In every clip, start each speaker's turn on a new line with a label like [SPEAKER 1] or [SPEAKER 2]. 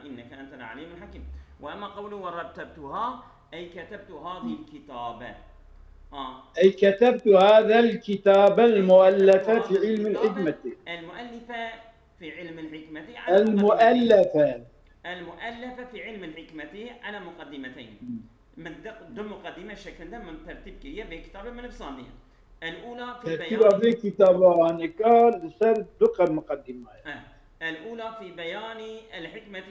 [SPEAKER 1] إنك أنت العليم الحكيم. وأما قوله ورتبتها أي كتبت هذه الكتابة.
[SPEAKER 2] أي كتبت هذا الكتاب المؤلف في علم الحكمة.
[SPEAKER 1] المؤلفة في علم الحكمة المؤلفة في علم الحكمة على مقدمتين. من دم مقدمة شكل ده من ترتيب كريه بكتابة من افصانية. الأولى في
[SPEAKER 2] بيان في كتابة نكال سر دقة مقدمة.
[SPEAKER 1] الأولى في بيان الحكمة.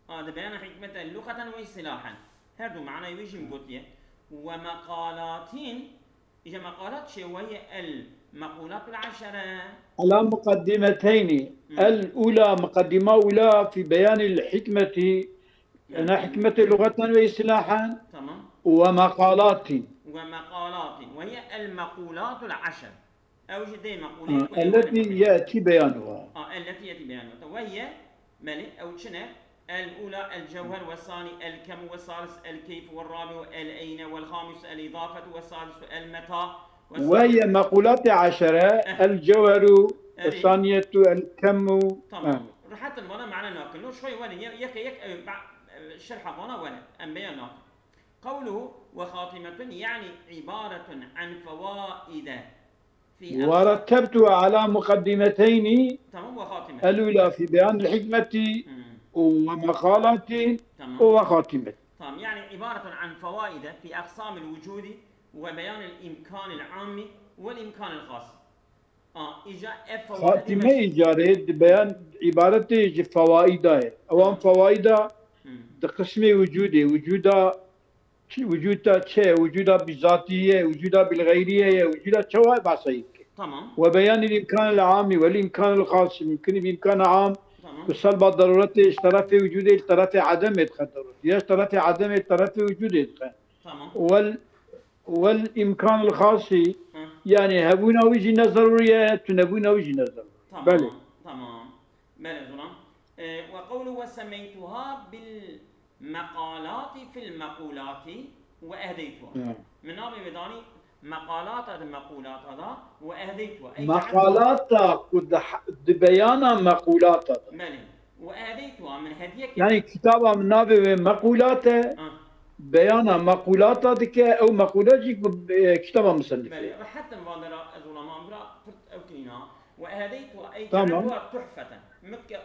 [SPEAKER 1] هذا بيان حكمة لغة واصطلاحا. هذا معنى يجي مقطية. ومقالاتين إجا مقالات شيء وهي المقولات العشرة
[SPEAKER 2] على مقدمتين. الأولى مقدمة أولى في بيان الحكمة. أنا حكمة لغة واصطلاحا.
[SPEAKER 1] تمام.
[SPEAKER 2] ومقالات
[SPEAKER 1] وهي المقولات العشر أو جدي مقولات
[SPEAKER 2] التي يأتي بيانها.
[SPEAKER 1] التي يأتي بيانها وهي ملئ أو شنو. الأولى الجوهر، والثاني الكم، والثالث الكيف، والرابع الأين، والخامس الإضافة، والسادس المتى.
[SPEAKER 2] وهي مقولات عشرة. الجوهر، الثانية الكم.
[SPEAKER 1] تمام. حتى وانا معنا ناكل شوي وانا يك الشرح وانا أنبياء ناكل. قوله وخاتمة يعني عبارة عن فوائد في
[SPEAKER 2] ورتبتها على مقدمتين.
[SPEAKER 1] تمام. وخاتمة
[SPEAKER 2] الأولى في بيان الحكمة ومقالات وخاتمة.
[SPEAKER 1] تمام. يعني عبارة عن فوائد في أقسام الوجود وبيان الإمكان العام والإمكان الخاص.
[SPEAKER 2] خاتمة إجارة بيان عبارة فوائد. أوام فوائد قسم وجودها وجودها بالذاتية، وجودها بالغيرية، وجودها شواء بعصيك.
[SPEAKER 1] تمام.
[SPEAKER 2] وبيان الإمكان العام والإمكان الخاص. يمكن بإمكان عام وسلب الضرورة اشترى في وجوده اشترى في عدم الضرورة، اشترى في عدم اشترى في وجوده.
[SPEAKER 1] تمام.
[SPEAKER 2] والإمكان الخاص يعني هبونا وجه ضرورية تنبونا وجه ضرورية.
[SPEAKER 1] بلى. تمام. بلى ظلام. وقوله وسميتها بالمقالات في المقولات وأهديتها. من نوع بداني مقالات المقولات هذا وأهديتها.
[SPEAKER 2] مقالات قد بيان مقولات.
[SPEAKER 1] بلى. وأهديتها من هديك. يعني
[SPEAKER 2] كتابة من نوع مقولات. بيان مقولات ذيك أو مقولات كتابة مصنفة.
[SPEAKER 1] بلى. حتى المبادرة ظلام أمرا أو كلنا وأهديتها أي جعلها تحفة.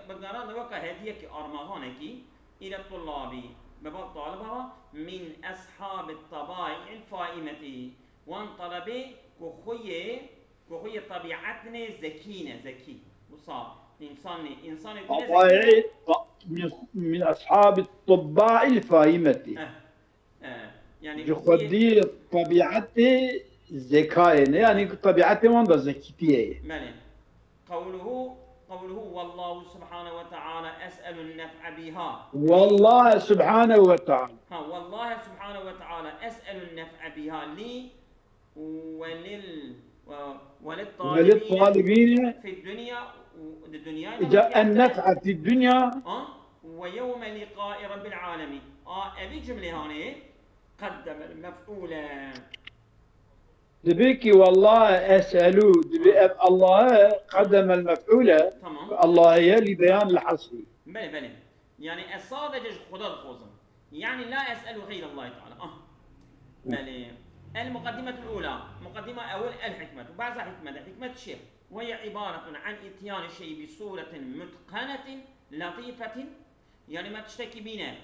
[SPEAKER 1] بقران وقع هديك أرمغانك إلى الطلاب ببعض طالبها من أصحاب الطبائع الفائمة وان طلبي كخوية طبيعتنا زكي وصار إنسان
[SPEAKER 2] طبائع من أصحاب الطباع الفائمة.
[SPEAKER 1] يعني
[SPEAKER 2] جخدي طبيعتي ذكاء يعني طبيعتي واندا زكيتيه.
[SPEAKER 1] قوله والله سبحانه وتعالى أسأل النفع بها.
[SPEAKER 2] والله سبحانه وتعالى.
[SPEAKER 1] والله سبحانه وتعالى أسأل النفع بها لي وللطالبين في الدنيا
[SPEAKER 2] جاء النفع في الدنيا
[SPEAKER 1] ويوم لقاء رب العالمين. أبي جملة هنا قدم المفعول.
[SPEAKER 2] دبيكي والله أسألوا الله قدم المفعول. الله هي لبيان الحصر.
[SPEAKER 1] بلى. يعني الصادق خدا الخوزم يعني لا أسأل غير الله تعالى. بلى. المقدمة الأولى مقدمة أول الحكمة وبعد حكمة الشيخ وهي عبارة عن إتيان الشيء بصورة متقنة لطيفة. يعني ما تشتكي بينا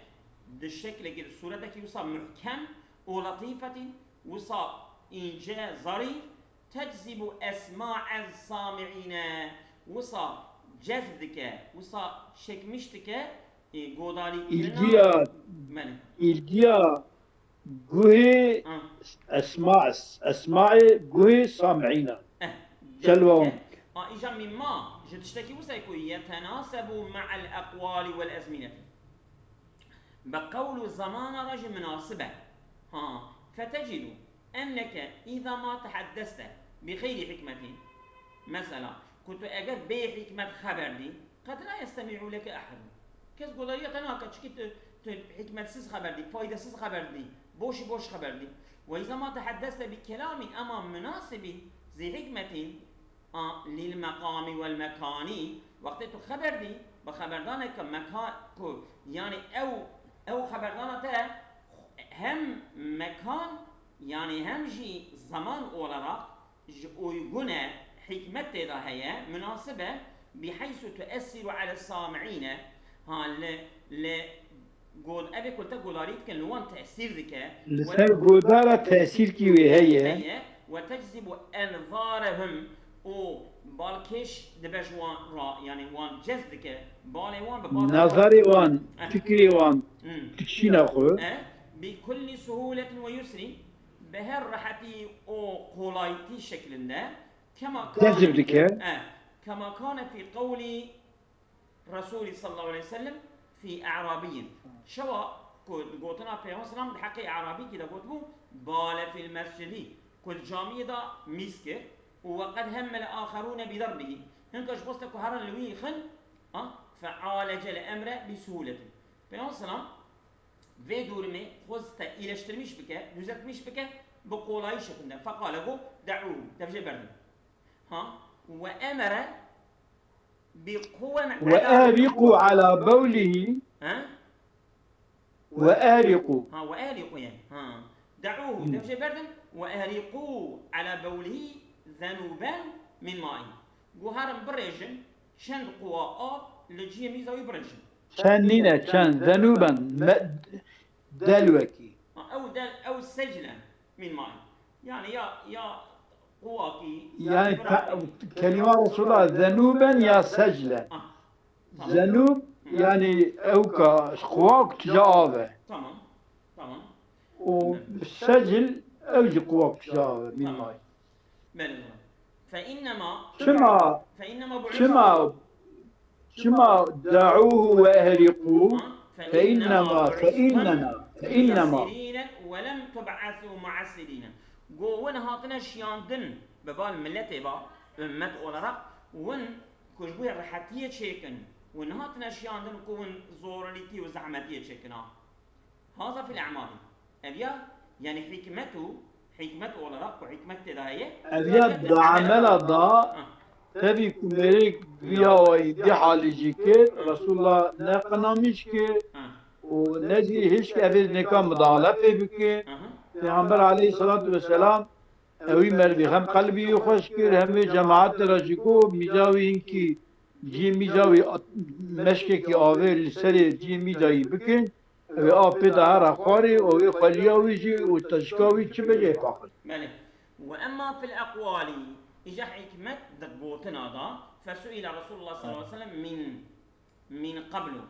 [SPEAKER 1] بالشكل صورتك يوصل محكم ولطيفة وصل إنجاز ظريف تجذب أسماع السامعين وصل جذبك وصل شكمشتك قودالي
[SPEAKER 2] إلجيا قوي أسماع قوي سامعين جلوهم.
[SPEAKER 1] إجا مما تشتكي وسيكون يتناسب مع الأقوال والأزمنة بقول زمان رجل مناسبة. فتجد أنك إذا ما تحدثت بغير حكمة مثلا كنت أجد بحكمة خبر دي قد لا يستمع لك أحد. كيف قولي تناك شكيت حكمة سيس خبر دي فايدة سيس خبر دي بوش خبر دي. وإذا ما تحدثت بكلام أمام مناسب زي حكمة للمقام والمكان وقت خبر دي بخبردانه که مکان کو یعنی او خبردانه تره هم مکان يعني هم جي زمان olarak uygun حكمت ده هي مناسبة بحيث تؤثر على السامعين ها ل قول أبي قلت قولاريت كان لوان تأثير ذكا
[SPEAKER 2] لسر قدارة تأثير كي هي
[SPEAKER 1] وتجذب أنظارهم او بالكش دبش وان را يعني وان جذبك بالي وان
[SPEAKER 2] نظري وان فكري وان تكشين أخو
[SPEAKER 1] بكل سهولة ويسر بهر راحتي او قولايتي شكلنا كما كان في قول رسول صلى الله عليه وسلم في أعرابي شوا قلتنا في مسلم حقي أعرابي كده قلتوا بال في المسجد كل جامع دا مسكه وقد هم الآخرون بضربه هنكش بوستك هرا لوي خل فعالج الأمر بسهولة في مسلم في دورمي خذت إلشترمش بك نزلتمش بك بقولاي شكلنا فقال له دعوه تفجي برد وأمر بقوة
[SPEAKER 2] وآرقوا على بوله وآرقوا
[SPEAKER 1] وآرقوا يعني دعوه تفجي برد وآرقوا على بوله ذنوبا من ماء وهرم بريجن شند قواء لجيه ميزاوي بريجن
[SPEAKER 2] شنينة شن ذنوبا دلوكي
[SPEAKER 1] أو سجلا من ماء يعني يا قواكي
[SPEAKER 2] يعني كلمة رسول الله ذنوبا يا سجلا ذنوب يعني أوكا قواك تجاوبه
[SPEAKER 1] تمام
[SPEAKER 2] والسجل أوجي قواك تجاوبه من ماء
[SPEAKER 1] فإنما
[SPEAKER 2] دعوه وأهرقوه فإنما
[SPEAKER 1] ولم تبعثوا معسرين قوون هاتنا شياندن ببال ملتي با أمت أولارا ون كجبوية رحتية شيكن ون هاتنا شياندن قوون زورليتي وزعمتية شيكنا هذا في الأعمال أبيا يعني حكمته أولارا وحكمته ده هي
[SPEAKER 2] أبيا دعمل دا تبي كمريك بياوي دي حالي جيكي رسول الله نقناميش كي ونجي هيش كأبيز نكا مدالة بكي پیغمبر علیه الصلاة والسلام اوی مردی هم قلبی خوش کرد همه جماعت راجکو میجاوی اینکی جی میجاوی مشکی که آور لسر جی میجاوی بکن اوی آب ده را خواری اوی خلیاوی جی و تشکاوی چه بجه فاقل
[SPEAKER 1] وأما في الأقوال إجا حكمة دقبوتنا دا فسئل رسول الله صلى الله عليه وسلم من قبله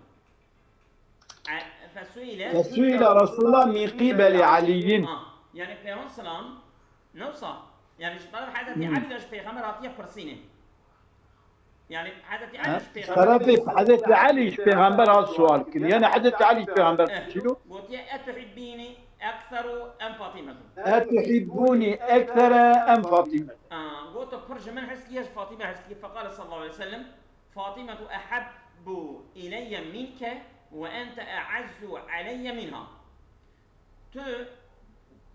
[SPEAKER 2] فسئل رسول الله من قبل علي
[SPEAKER 1] يعني پیغمبر سلام نوصى يعني طلب حضرت علي لش پیغمبر عطيه برسينه يعني حضرت علي لش
[SPEAKER 2] پیغمبر حضرت علي لش پیغمبر هذا السؤال كده يعني حضرت علي پیغمبر شنو
[SPEAKER 1] قلت أتحبيني أكثر أم فاطمة
[SPEAKER 2] أتحبوني أكثر أم فاطمة
[SPEAKER 1] قلت برج من حسكيش فاطمة حسكي فقال صلى الله عليه وسلم فاطمة أحب إلي منك وأنت أعز علي منها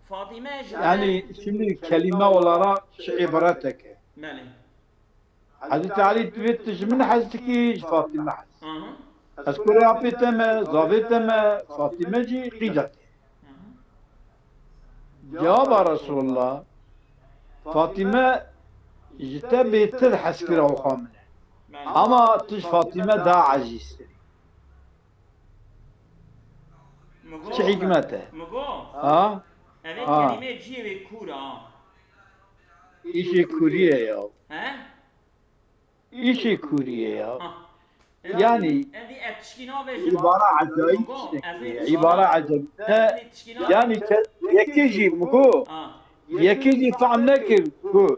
[SPEAKER 1] فاطمة
[SPEAKER 2] يعني şimdi kelime olarak عبارتك
[SPEAKER 1] ماله
[SPEAKER 2] حضرت علي تفتش من حزتكيش فاطمة حز أذكر عبتما ضابتما فاطمة جي قيدت جواب رسول الله فاطمة جتبه تدحس كرا وخامنة أما تش فاطمة دا عزيز چه حکمته؟
[SPEAKER 1] کلمه جیوه کورا
[SPEAKER 2] ایشی کوریه یا ایشی کوریه یا يعني عبارة عجائب عبارة عجائب يعني يكيجي مكو يكيجي فهم نكر كو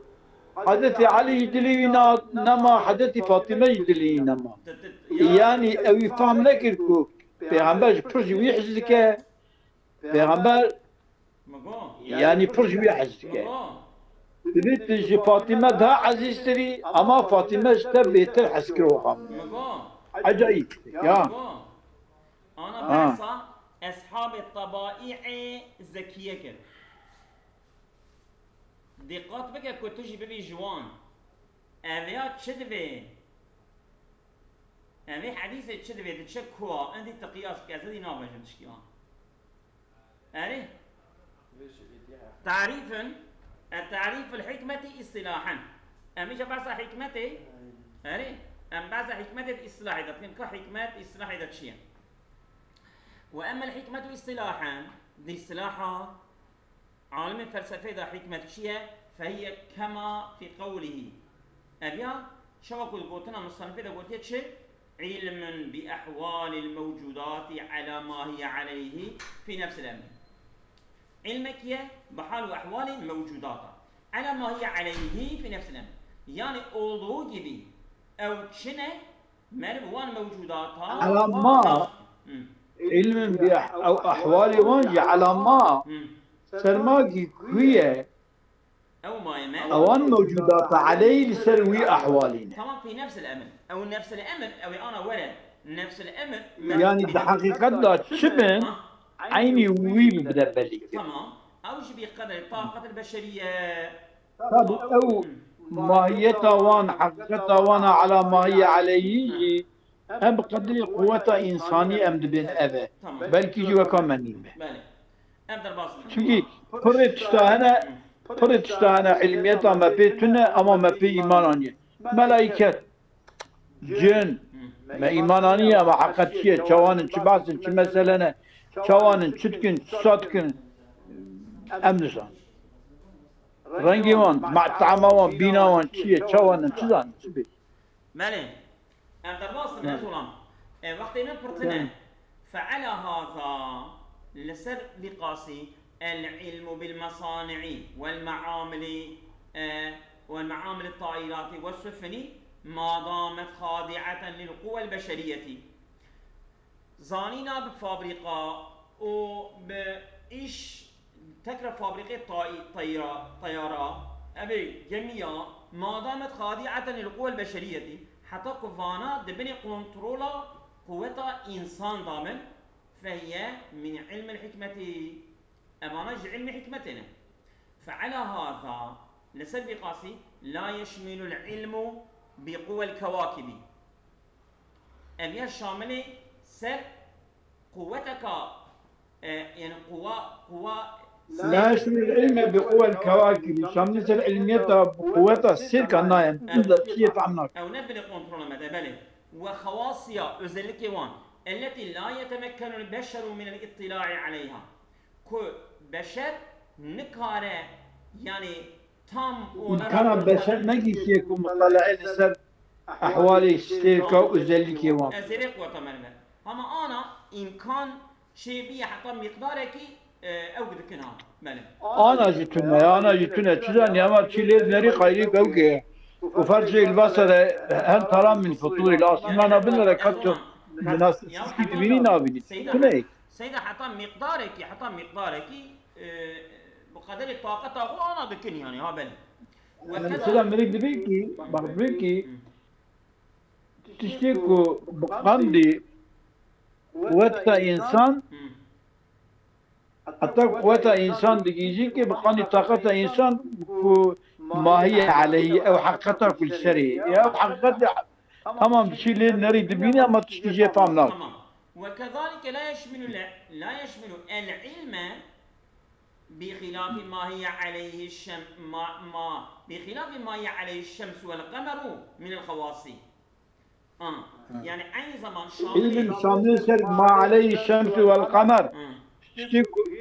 [SPEAKER 2] حدث علي يدلي نما حدث فاطمة يدلي نما يعني أو فهم نكر كو پیغمبر پرش ویحز که پیغمبر یعنی پرش ویحز که ببینید جی فاطمه ده عزیزتری اما فاطمه اشتا بهتر حس کرو خام عجایب یا
[SPEAKER 1] انا بحثا اصحاب الطبائع ذكيه كده دقات بك كنتوجي ببي جوان اويات شدوه أمي حديث تشد بيت تشك هو عندي تقياس كذا دي نابج تشكيها أري التعريف الحكمة اصطلاحا أمي جبرس حكمتي أري أم بعض حكمة الإصلاح إذا كان كحكمة إصلاح إذا تشيء وأما الحكمة اصطلاحا دي اصطلاحها عالم الفلسفة إذا حكمة شيء فهي كما في قوله أبيا شو أقول قلتنا مصنف إذا قلت شيء علم بأحوال الموجودات على ما هي عليه في نفس الأمر علمك هي بحال أحوال الموجودات على ما هي عليه في نفس الأمر يعني olduğu gibi أو شنو مربوان موجوداتها
[SPEAKER 2] على ما علم أو أحوال وانجي على ما سرماجي كوية
[SPEAKER 1] أو ما يمان
[SPEAKER 2] أوان موجودات عليه لسروي أحوالنا
[SPEAKER 1] تمام في نفس الأمر أو نفس الأمر أو أنا ولا نفس الأمر
[SPEAKER 2] يعني بحقيقة دا شبن عيني ويل بدبلي
[SPEAKER 1] تمام أو شي بقدر الطاقة البشرية
[SPEAKER 2] طب أو ماهيتها وان حقيقتها وانا على ما هي عليه أم بقدر قوة إنسانية أم دبن أبا بلكي جوا كمان
[SPEAKER 1] بله أبدأ الباص
[SPEAKER 2] çünkü pırıçtahane ilmiyata ma betüne ama ma pe imananiye. Melaiket, cin, ma imananiye ama hakikatiye, çavanın, çibasın, çi meselene, çavanın, çütkün, çatkın, emnisan. Rengi van, ma'tamavan, binavan, çiye, çavanın, çizan, çibi.
[SPEAKER 1] بله أبدأ الباص من أزولام وقتنا برتنا فعلى هذا لسر بقاسي العلم بالمصانع والمعامل الطائرات والسفن ما دامت خاضعة للقوى البشرية زانينا بفابريقا وبإيش تكره فابريقة طيارة أبي جميع ما دامت خاضعة للقوى البشرية حتى قفانا دبني كنترولا قوة إنسان ضامن فهي من علم الحكمة أمانة علم حكمتنا فعلى هذا لسبب قاسي لا يشمل العلم بقوى الكواكب أبيا شامل سر قوتك يعني قوة
[SPEAKER 2] لا يشمل العلم بقوى الكواكب شامل العلمية بقوة السلك النايم شيء فهمناك
[SPEAKER 1] أو نبني كنترول مدى وخواصية أزلك وان التي لا يتمكن البشر من الاطلاع عليها كو بشر نكاره يعني تام
[SPEAKER 2] كان بشر ما يجيكم مطلع لسر أحوال السلك وأزلك وان
[SPEAKER 1] أزلك وتمرنا أما أنا إمكان شيء بي حتى مقدارك أوجد كنا بله
[SPEAKER 2] أنا جتنا تزان يا ما تشيل نري قايلي قوكي وفرج البصر هل ترى من فطور الأصل ما نبنا ركبته الناس تبيني نابيني كناي
[SPEAKER 1] سيدة حتى مقدارك بقدر طاقته هو أنا ذكني يعني ها بله
[SPEAKER 2] مثلا مريك دبيكي بخبركي تشتكو بقندي قوة إنسان حتى قوة إنسان دقيجي كي بقندي طاقة إنسان ما هي عليه أو حقيقتها كل شيء أو حقيقتها تمام شيء اللي نريد بينا ما تشتيجي فهمنا
[SPEAKER 1] تمام وكذلك لا يشمل العلم بخلاف ما هي عليه بخلاف ما هي عليه الشمس والقمر من الخواص يعني أي زمان
[SPEAKER 2] علم شامل ما عليه الشمس والقمر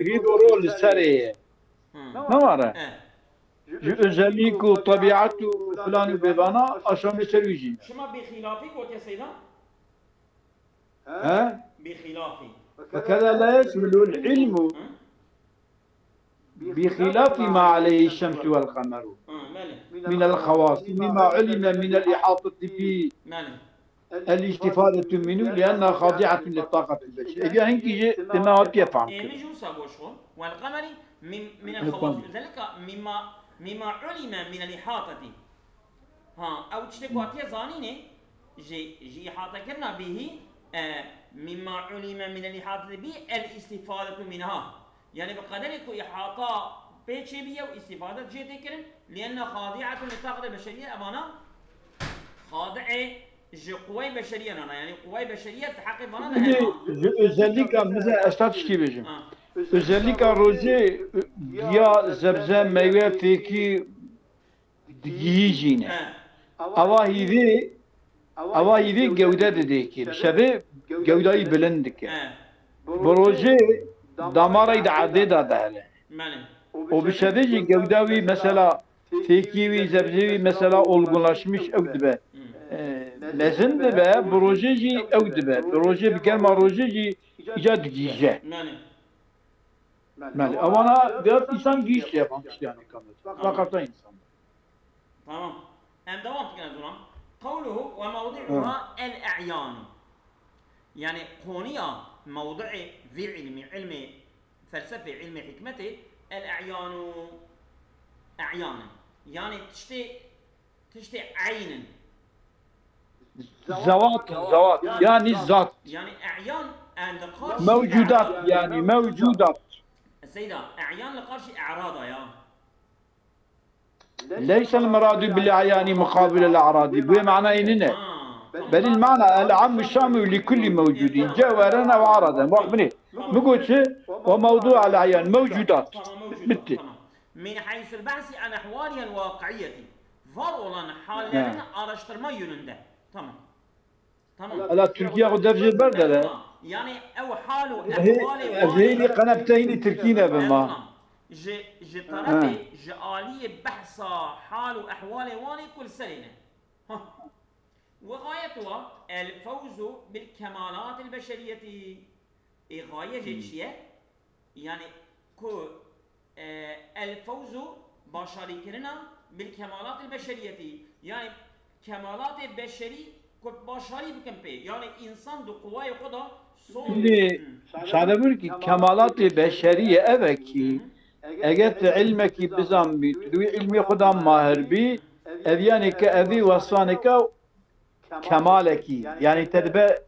[SPEAKER 2] هي رول السرية ما ورا özellik و طبيعته فلان ببنا أشام سرويجين
[SPEAKER 1] شما بخلافي قلت يا سيدنا
[SPEAKER 2] ها
[SPEAKER 1] بخلافي
[SPEAKER 2] فكذا لا يشمل العلم بخلاف ما عليه الشمس والقمر من الخواص مما علم من الإحاطة به الاستفادة منه لأنها خاضعة للطاقة البشرية إذا هنكي تناوت يفهم
[SPEAKER 1] والقمر من الخواص ذلك مما علم من الإحاطة أو تشتكوا أتيا زانيني جي إحاطة كرنا به مما علم من الإحاطة به الاستفادة منها يعني بقدر يكون إحاطة بيتشي بيه واستفادة جيتي كرن لأنها خاضعة للطاقة البشرية أمانة خاضعة قوای بشریه نه yani قوای بشریه تحقق bana da
[SPEAKER 2] Şimdi özellikle mesela esnaf gibi. Özellikle roje ya zebze meyve teki yiyeceğine. Avahivi gevde dedeki. Şebi gevdayı bilindik. Bu roje damarayı da adeda da hele. O bir şebi gevdavi mesela tekivi zebzevi mesela olgunlaşmış evdibe. Mezin de be, projeci evdi be. Proje bir kelime projeci icat giyecek. Yani ama biraz insan giyiş yapan işte yani kamet. Fakat insan.
[SPEAKER 1] Tamam. Hem devam etken duran. Kavluhu ve mevdu'uha el-i'yan. Yani konuya mevdu'i fi ilmi felsefe, ilmi hikmeti el-i'yanu. I'yanı. Yani tişte aynen.
[SPEAKER 2] Zavat. Yani zat.
[SPEAKER 1] Yani i'yan and karşı
[SPEAKER 2] mevcudat yani mevcudat.
[SPEAKER 1] Seyda, i'yan karşı i'rada ya.
[SPEAKER 2] ليس المراد بالأعيان مقابل الأعراض بمعنى إننا بل المعنى العام الشامل لكل موجود جوهرا وعرضا واحد نقول وموضوع الأعيان موجودات bitti.
[SPEAKER 1] من حيث البحث عن أحوالها الواقعية var olan hallerini araştırma yönünde. Tamam.
[SPEAKER 2] Ala Türkiye o derece var da.
[SPEAKER 1] Yani ev halu ehvali
[SPEAKER 2] Zeyli kanapteyni Türkiye'ne bima.
[SPEAKER 1] طرفي جآلية بحثا حال وأحوال واني كل سنة وغايتها الفوز بالكمالات البشرية غاية جدية يعني كو الفوز بشري كرنا بالكمالات البشرية يعني كمالات البشري كو بشري بكم بي يعني إنسان دو قواي خدا
[SPEAKER 2] Şimdi şadabur ki kemalat-ı beşeriye evet ki eğer ilmeki bizam bi tu ilmi khuda mahir bi ev yani ki evi vasfaneka kemaleki yani tedbe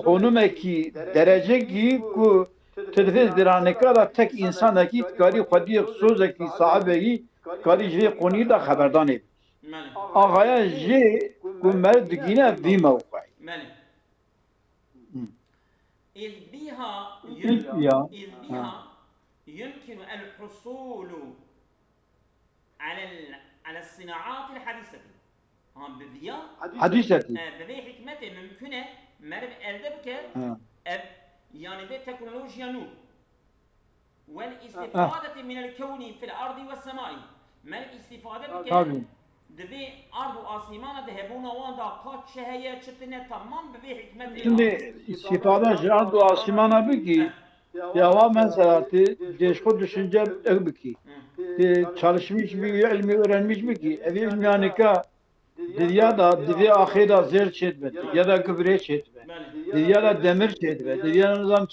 [SPEAKER 2] konumeki derece ki ku tedfiz diraneka da tek insan ki kari khadi sözeki sahibi kari je koni da haberdan et ağaya je ku merdgine vi mevqi
[SPEAKER 1] إذ بها يمكن الحصول على الصناعات الحديثة. هم بذيا
[SPEAKER 2] حديثة
[SPEAKER 1] بذي حكمته ممكنة مرب ألدبك يعني بتكنولوجيا نور والاستفادة من الكون في الأرض والسماء ما الاستفادة بك دبي أرض وآسمان ذهبون واندا قات شهية شتنا تمام بذي حكمته.
[SPEAKER 2] Şimdi istifade ardı asimana bir ki ya mesela değişik düşünce bir ki çalışmış bir ilmi öğrenmiş mi ki ev yani ka dünya da dünya ahirda zer çetme ya da kübre çetme dünya da demir çetme dünya nizam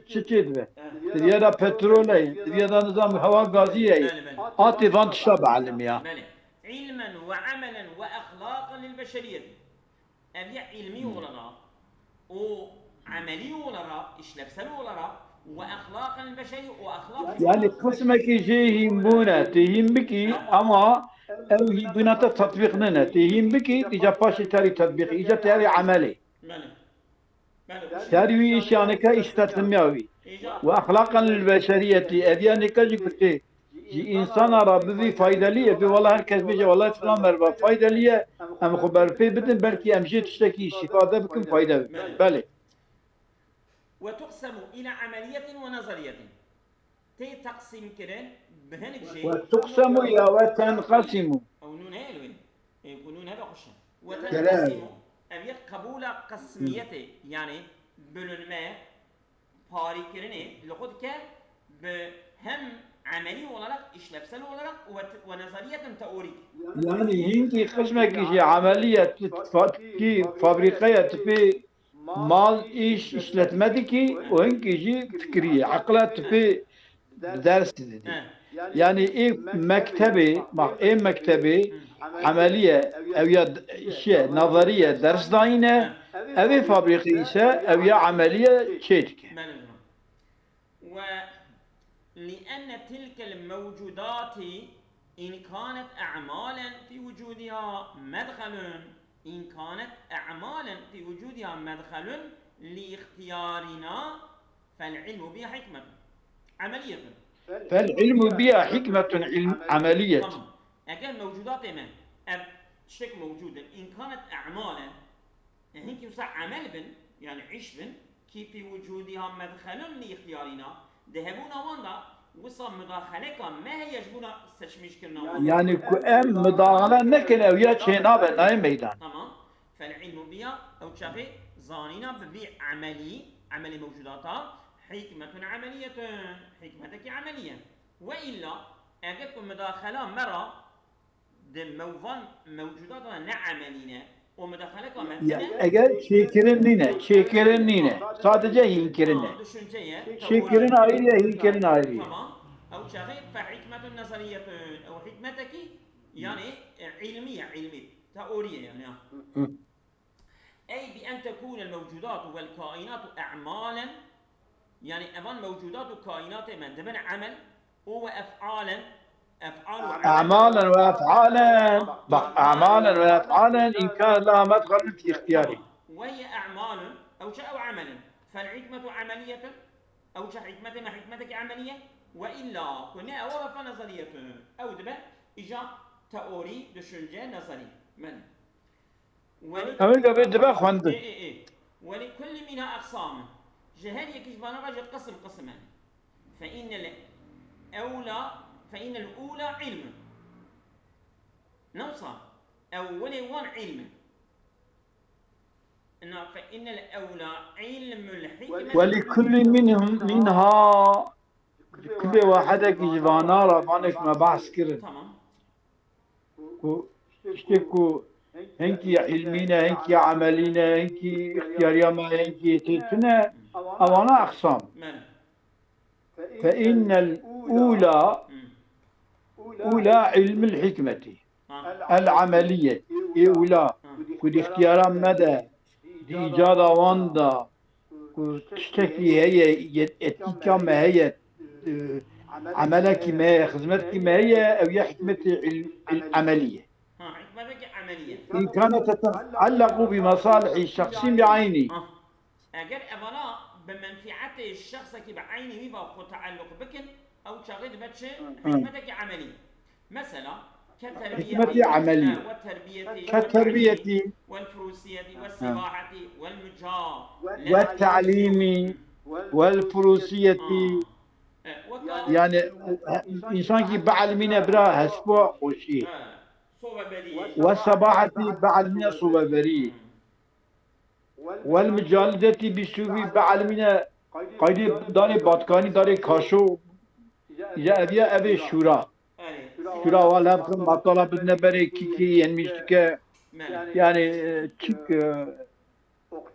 [SPEAKER 2] çetme dünya da petrol dünya da nizam hava gazı atı vantışa bağlım ya.
[SPEAKER 1] علما وعملا واخلاقا للبشريه ابي علمي ولا او عملي ولا işlevsel olarak واخلاقا للبشريه واخلاق
[SPEAKER 2] yani kısmeki şeyhim buna tehim biki ama ev binata tatbik ne tehim biki icapaşı tari tatbik ica tari ameli tari iş yani ka istatmiyavi ve ahlakan lilbeşeriyeti evyani ka jikti insan Rabbi faydalıya ve vallahi herkes bize vallahi falan merva faydalıya ama haber fe bidin belki emjet işteki istifade bikin fayda bale
[SPEAKER 1] وتقسم إلى عملية ونظرية تي تقسيم كده بهنك شيء
[SPEAKER 2] وتقسم يا وتنقسم
[SPEAKER 1] أو نون هلوين يقولون هذا خشن وتنقسم أبي قبول قسميته يعني bölünme pariklerini لغت بهم ameli olarak, işlevsel olarak ve nazariyeten teorik.
[SPEAKER 2] Yani hinki kısmek işi ameliyet ki fabrikaya tipi mal iş işletmedi ki o hinki işi fikriye, akla tipi ders dedi. Yani ilk mektebi, bak ilk mektebi ameliye ev ya işe nazariye ders dayine evi fabrika ise ev ya ameliye çetke.
[SPEAKER 1] لأن تلك الموجودات إن كانت أعمالا في وجودها مدخل إن كانت أعمالا في وجودها مدخل لاختيارنا فالعلم بها حكمة عملية.
[SPEAKER 2] فالعلم بها حكمة عملية.
[SPEAKER 1] تمام. أجل موجودات ما شك موجودة إن كانت أعمالا هنك يوسع عمل بن يعني عيش بن كي في وجودها مدخل لاختيارنا ذهبونا وانا وصل مداخلة ما هي يجبونا استشميش كرنا
[SPEAKER 2] يعني كأم مداخلة نكن أو يتشينا بناي ميدان.
[SPEAKER 1] تمام. فالعلم بها أو شافي زانينا ببيع عملي موجوداتها حكمة عملية حكمتك عملية وإلا أجدكم مداخلة مرة موفان موجوداتها نعملينا ومداخلة كمان
[SPEAKER 2] يعني أجل شكرن نينا صادقة ينكرنا شكرن عائلة ينكرن عائلة.
[SPEAKER 1] تمام. أو شافي فحكمة نظرية أو حكمتك يعني علمية تأورية يعني أي بأن تكون الموجودات والكائنات أعمالا يعني أبان موجودات وكائنات من ضمن عمل هو أعمالا وأفعالا
[SPEAKER 2] إن كان لها مدخل في اختياري.
[SPEAKER 1] وهي أعمال أو شيء أو عمل فالحكمة عملية أو حكمة ما حكمتك عملية وإلا كنا أول فنظرية أو دبا إجا تأوري دشنجة نظري من ولكل منها أقسام جهل يكشفان رجل قسما فإن الأولى علم نوصى أول وان علم فإن الأولى علم الحكمة
[SPEAKER 2] ولكل منها كل واحدة كجبانا ربانك ما بحث كرن
[SPEAKER 1] تمام
[SPEAKER 2] اشتكوا هنكي علمينا هنكي عملينا هنكي اختياريا ما هنكي تتنا أوانا أقسام. فإن الأولى علم الحكمة العملية أولى كد اختيارا مدى دي إيجادا واندا تشتكي هي اتيكا ما هي عملك ما هي خدمتك ما هي أو هي حكمة العملية
[SPEAKER 1] حكمتك عملية
[SPEAKER 2] إن كانت تتعلق بمصالح الشخص بعينه
[SPEAKER 1] أجر أبنا بمنفعة الشخص بعينه يبقى تعلق بك أو شغل بتش حكمتك عملية مثلا
[SPEAKER 2] حكمة عملية كالتربية
[SPEAKER 1] والفروسية والسباحة والمجار
[SPEAKER 2] والتعليم والفروسية يعني إنسان كي بعل من برا هسبوع وشي والسباحة بعل من صوبابري والمجالدة بسوي بعل من قيد داري باتكاني داري كاشو إذا أبيا أبي شورا ولا مطالب النبري كي ينمشتك يعني تشك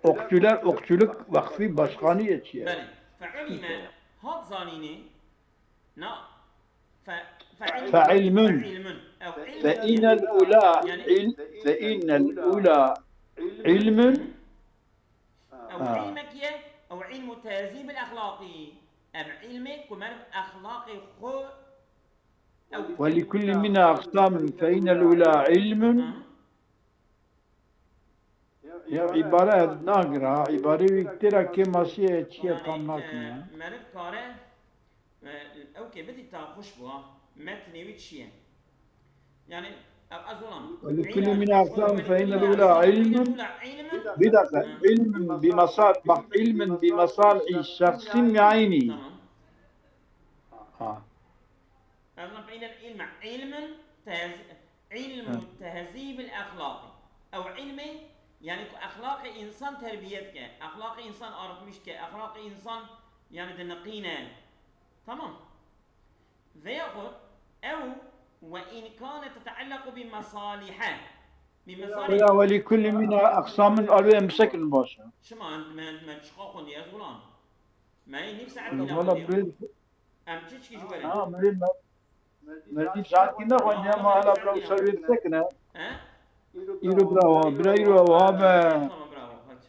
[SPEAKER 2] أقتلك وقفي باشخانية
[SPEAKER 1] فعلم هاد زانيني
[SPEAKER 2] فعلم فإن الأولى علم
[SPEAKER 1] أو علمك أو علم التهذيب الأخلاقي أم علمك كمان أخلاقي خو
[SPEAKER 2] ولكل منها أقسام فإن الأولى علم يا عبارة ناقرة عبارة كتيرة كما شيء كان ناقرة
[SPEAKER 1] مرد كاره أوكي بدي تاخش بها متني ويتشين يعني أظلم
[SPEAKER 2] ولكل منها أقسام فإن الأولى علم بدقة علم بمصالح الشخص بعينه
[SPEAKER 1] أظن فإن العلم علم تهذيب الأخلاقي أو علم يعني أخلاق إنسان تربيتك أخلاق إنسان أرمشك أخلاق إنسان يعني دنقينا تمام ذيأخذ أو وإن كانت تتعلق بمصالحه
[SPEAKER 2] ولكل منها أقسام أربعة بشكل باشا
[SPEAKER 1] شما ما تشقاقون يا غلام ما هي نفس عدل أم تشكي جوالي
[SPEAKER 2] مريد ساعات كنا خونيا ما على برو سويت سكنة يرو براوا